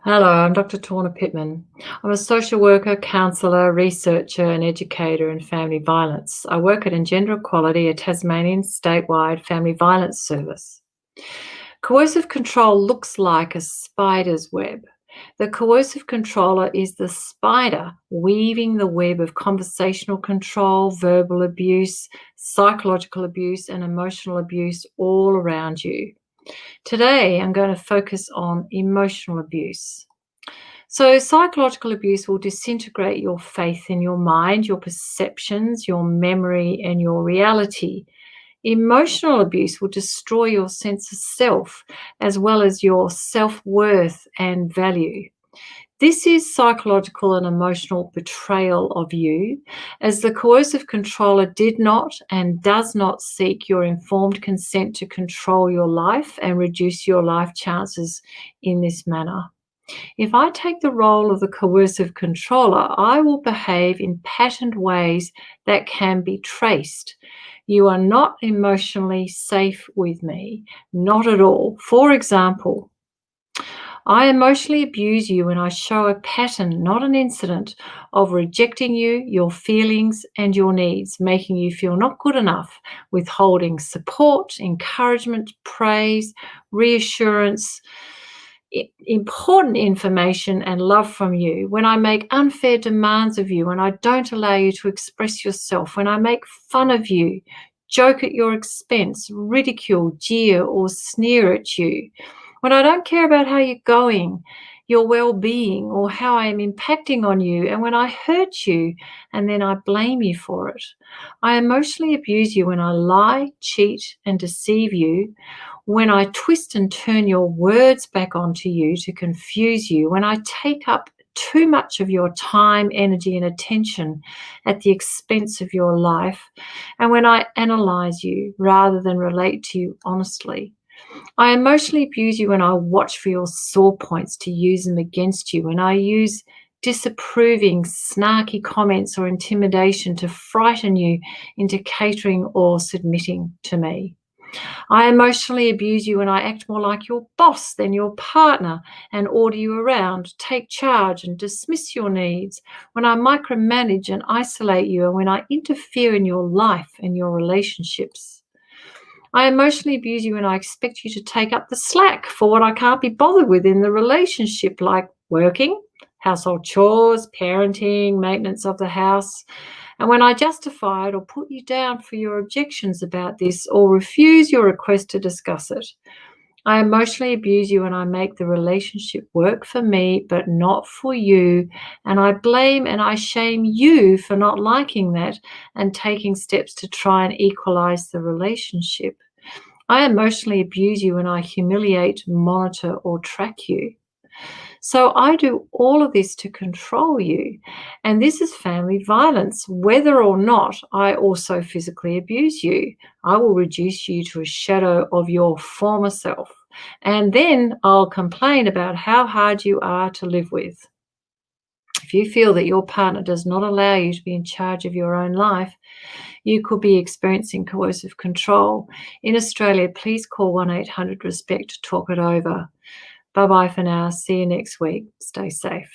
Hello, I'm Dr. Torna Pittman. I'm a social worker, counsellor, researcher, and educator in family violence. I work at Engender Equality, a Tasmanian statewide family violence service. Coercive control looks like a spider's web. The coercive controller is the spider weaving the web of conversational control, verbal abuse, psychological abuse, and emotional abuse all around you. Today, I'm going to focus on emotional abuse. So, psychological abuse will disintegrate your faith in your mind, your perceptions, your memory, and your reality. Emotional abuse will destroy your sense of self, as well as your self worth and value. This is psychological and emotional betrayal of you, as the coercive controller did not and does not seek your informed consent to control your life and reduce your life chances in this manner. If I take the role of the coercive controller, I will behave in patterned ways that can be traced. You are not emotionally safe with me, not at all. For example, I emotionally abuse you when I show a pattern, not an incident, of rejecting you, your feelings, and your needs, making you feel not good enough, withholding support, encouragement, praise, reassurance, important information and love from you, when I make unfair demands of you, when I don't allow you to express yourself, when I make fun of you, joke at your expense, ridicule, jeer, or sneer at you, when I don't care about how you're going, your well-being, or how I am impacting on you, and when I hurt you and then I blame you for it. I emotionally abuse you when I lie, cheat, and deceive you, when I twist and turn your words back onto you to confuse you, when I take up too much of your time, energy, and attention at the expense of your life, and when I analyze you rather than relate to you honestly. I emotionally abuse you when I watch for your sore points to use them against you, when I use disapproving, snarky comments or intimidation to frighten you into catering or submitting to me. I emotionally abuse you when I act more like your boss than your partner and order you around, take charge and dismiss your needs, when I micromanage and isolate you, and when I interfere in your life and your relationships. I emotionally abuse you when I expect you to take up the slack for what I can't be bothered with in the relationship, like working, household chores, parenting, maintenance of the house. And when I justify it or put you down for your objections about this or refuse your request to discuss it. I emotionally abuse you when I make the relationship work for me but not for you, and I blame and I shame you for not liking that and taking steps to try and equalize the relationship. I emotionally abuse you when I humiliate, monitor, or track you. So I do all of this to control you. And this is family violence. Whether or not I also physically abuse you, I will reduce you to a shadow of your former self. And then I'll complain about how hard you are to live with. If you feel that your partner does not allow you to be in charge of your own life, you could be experiencing coercive control. In Australia, please call 1-800-RESPECT to talk it over. Bye-bye for now. See you next week. Stay safe.